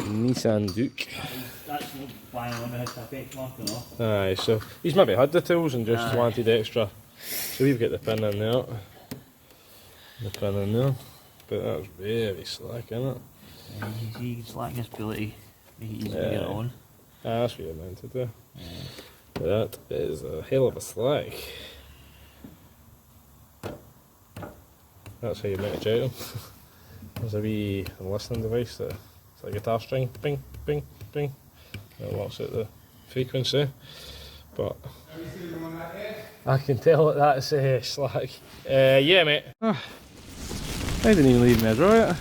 Nissan Juke. That's not why I want to hit that benchmark, you know. Aye, so he's maybe had the tools and just wanted extra. So we've got the pin in there. The pin in there. But that's very slack, isn't it? Easy slackness ability, make it easy to get it on. That's what you're meant to do. But that is a hell of a slack. That's how you meant to check them. There's a wee listening device that it's like a guitar string, bing, bing, bing. It works out the frequency. But I can tell that that's slack. Yeah, mate. Oh, I didn't even leave me a draw yet.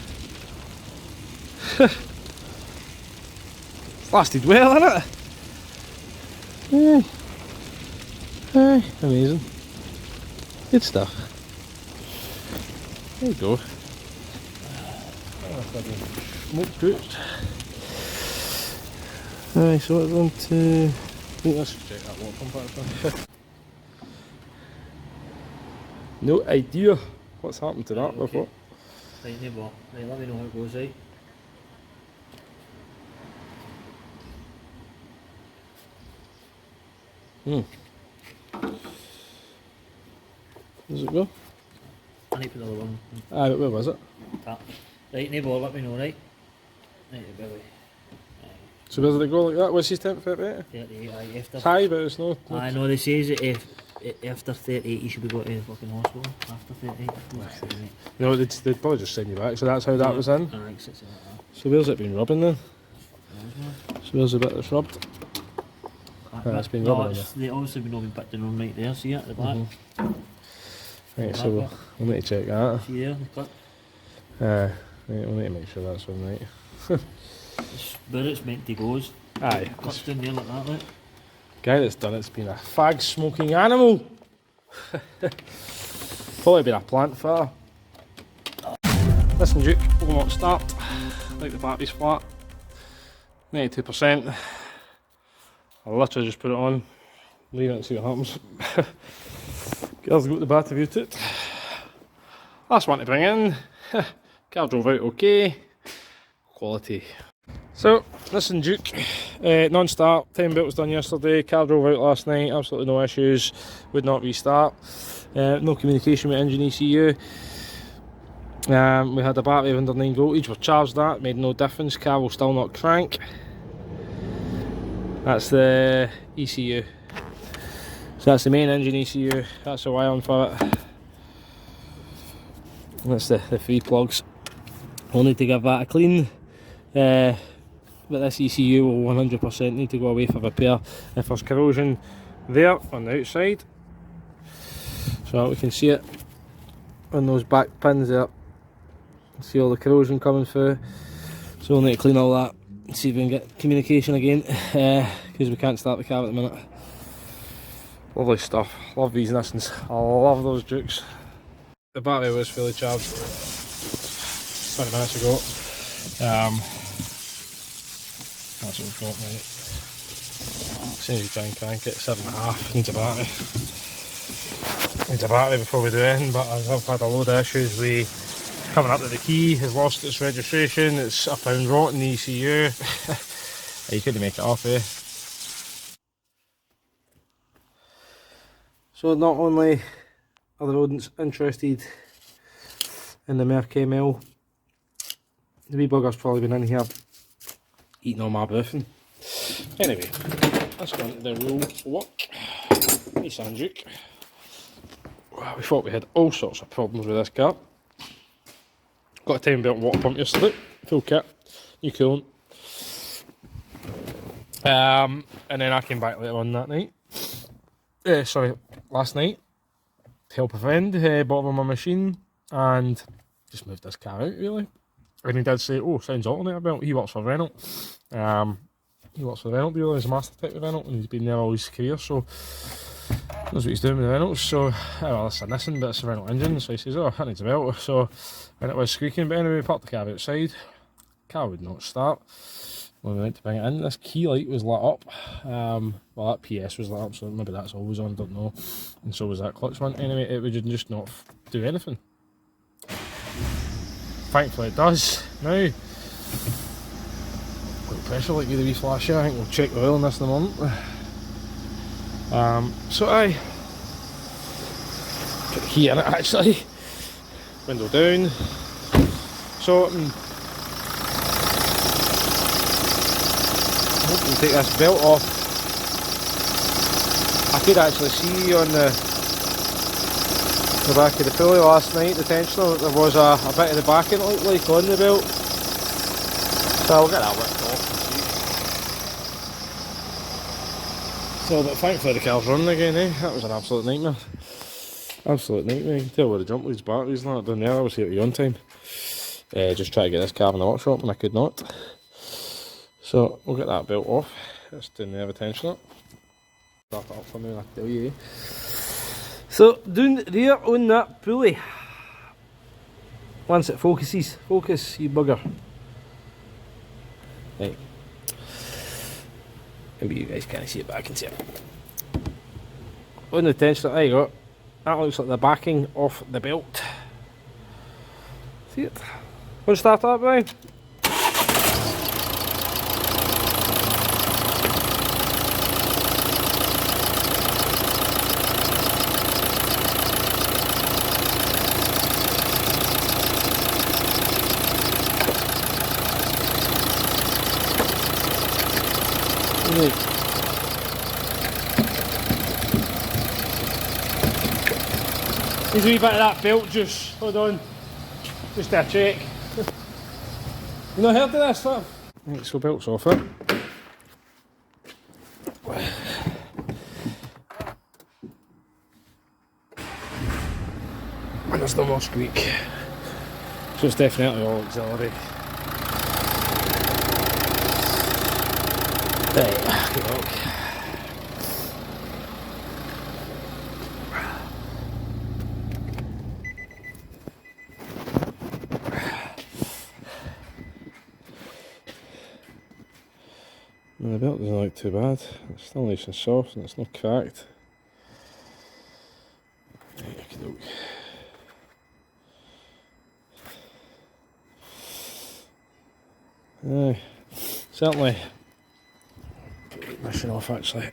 It's lasted well, hasn't it? Yeah. Amazing. Good stuff. There you go. Smoke toast. Aye, so it's on to... let's just check that water pump actually. No idea what's happened to that before. Right, neighbour. Right, let me know how it goes, right? Does it go? I need to put the other one. Aye, but where was it? Tap. Right, neighbour, let me know, right? Right, belly. So where did it go like that? What's his temp 38? 38, aye, after... High, but it's not... I know, they says that if after 38 you should be going to the fucking hospital. After 38. No, they'd probably just send you back, so that's how that was in. Aye, it's like that. So where's it been rubbing then? So where's the bit that's rubbed? It's been rubbing on They obviously been been put down right there, see it at the back? Right, so we'll need to check that. See there, the clip? Right, we'll need to make sure that's on right. Where it's meant to go is. Aye. Clips down there like that, right? Guy that's done it's been a fag smoking animal. Probably been a plant fitter. Listen, Duke, will not start. Like the battery's flat. 92%. I'll literally just put it on, leave it and see what happens. Girls got the battery out it. Last one to bring in. Car drove out okay. Quality. So, listen, Duke, non-start, 10 belt was done yesterday, car drove out last night, absolutely no issues, would not restart, no communication with engine ECU. We had a battery of under 9 voltage, we charged that, made no difference, car will still not crank. That's the ECU. So that's the main engine ECU, that's the wiring for it. And that's the 3 plugs. We'll need to give that a clean. But this ECU will 100% need to go away for repair if there's corrosion there on the outside. So we can see it on those back pins there. See all the corrosion coming through. So we'll need to clean all that and see if we can get communication again, because we can't start the car at the minute. Lovely stuff, love these Nissans, I love those Dukes. The battery was fully charged 20 minutes ago. That's what we've got, mate. As soon as you try and crank it, 7.5, needs a battery. Needs a battery before we do anything, but I've had a load of issues with coming up to the key, has lost its registration, it's I found rot in the ECU. You couldn't make it off, eh? So not only are the rodents interested in the Merc ML, the wee bugger's probably been in here eating all my briefing. Anyway, let's go into the real work. Nissan Juke. We thought we had all sorts of problems with this car. Got a 10 belt water pump yesterday, full kit, new coolant. And then I came back later on that night. Last night, to help a friend, bought him a machine and just moved this car out really. And he did say, oh, sounds alternator belt. He works for Renault. He works for the Renault dealer, he's a master tech with Renault, and he's been there all his career, so knows what he's doing with the Renault. So, well, it's a Nissan, but it's a Renault engine, so he says, oh, that needs a belt. So, and it was squeaking, but anyway, we parked the car outside. Car would not start. When we went to bring it in, this key light was lit up. Well, that PS was lit up, so maybe that's always on, don't know. And so was that clutch one. Anyway, it would just not do anything. Thankfully it does now. pressure like with the wee flash here. I think we'll check the oil on this in a moment. So aye, put the key in it actually, window down. So I'm hoping to take this belt off. I could actually see on the back of the pulley last night, the tensioner, that there was a bit of the backing it looked like on the belt. So I'll get that whipped off and see. So, but thankfully the car's running again, eh? That was an absolute nightmare. Absolute nightmare. You can tell where the jump leads, batteries and that down there. I was here at the on time. Just try to get this car in the workshop and I could not. So we'll get that belt off. That's down there, the tensioner. Start it up for me and I'll tell you. So down there on that pulley. Once it focuses, focus you bugger. Right. Maybe you guys can't see it, but I can see it. On the tensioner, there you go. That looks like the backing off the belt. See it? Want to start that, Brian? There's a wee bit of that belt juice. Hold on. Just a check. You not heard of this, fam? Right, so belt's off it. And there's no more squeak. So it's definitely all auxiliary. Right, good luck. The belt doesn't look too bad. It's still nice and soft and it's not cracked. Aye, certainly. Mission off actually.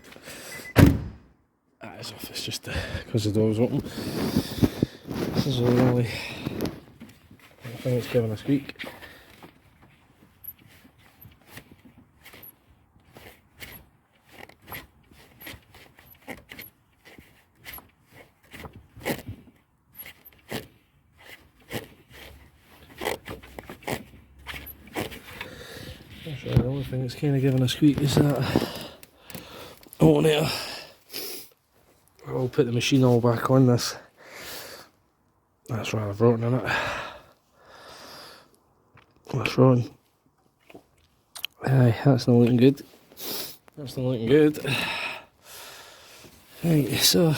That is off, it's just because the door's open. This is the only thing that's giving a squeak. Actually, the only thing that's kind of giving a squeak is that alternator. I'll put the machine all back on this. That's rather rotten, isn't it? What's wrong? Aye, that's not looking good. That's not looking good. Right, so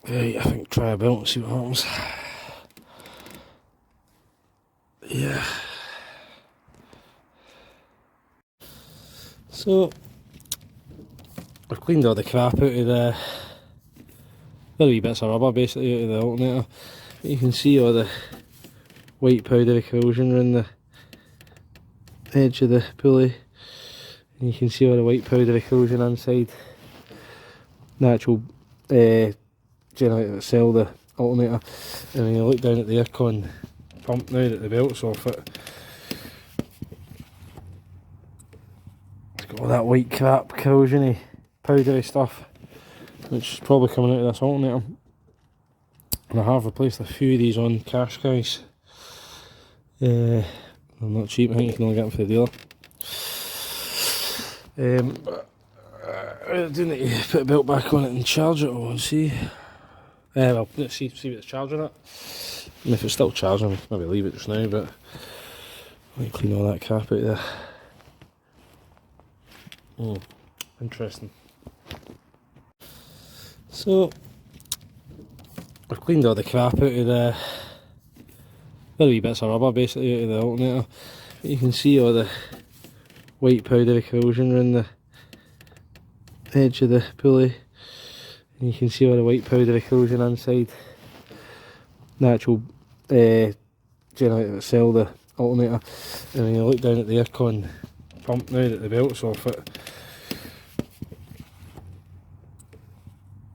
right, I think try a belt and see what happens. Yeah. So I've cleaned all the crap out of the wee bits of rubber basically out of the alternator. You can see all the white powdery corrosion around the edge of the pulley. And you can see all the white powdery corrosion inside the actual generator itself, the alternator. And when you look down at the aircon pump now that the belt's off it, it's got all that white crap, corrosiony, powdery stuff, which is probably coming out of this alternator. And I have replaced a few of these on cash guys. They're not cheap, I think you can only get them for the dealer. I do need to put a belt back on it and charge it and see. Well, let's see what it's charging at. And if it's still charging, maybe leave it just now, but let me clean all that crap out there. Oh, interesting. So, I've cleaned all the crap out of the Very wee bits of rubber basically out of the alternator. You can see all the white powdery corrosion around the edge of the pulley, and you can see all the white powdery corrosion inside the actual generator itself, the alternator. And when you look down at the aircon pump now that the belt's off it,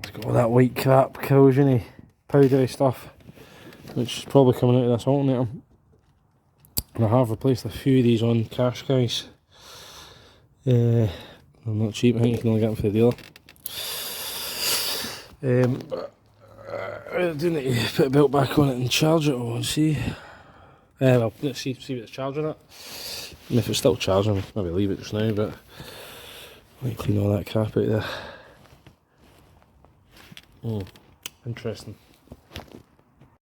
it's got all that white crap corrosiony powdery stuff, which is probably coming out of this alternator. And I have replaced a few of these on cash, guys. They're not cheap, I think you can only get them for the dealer. I do need to put a belt back on it and charge it, and see. Well, let's see what it's charging at. And if it's still charging, maybe leave it just now, but I might clean all that crap out there. Interesting.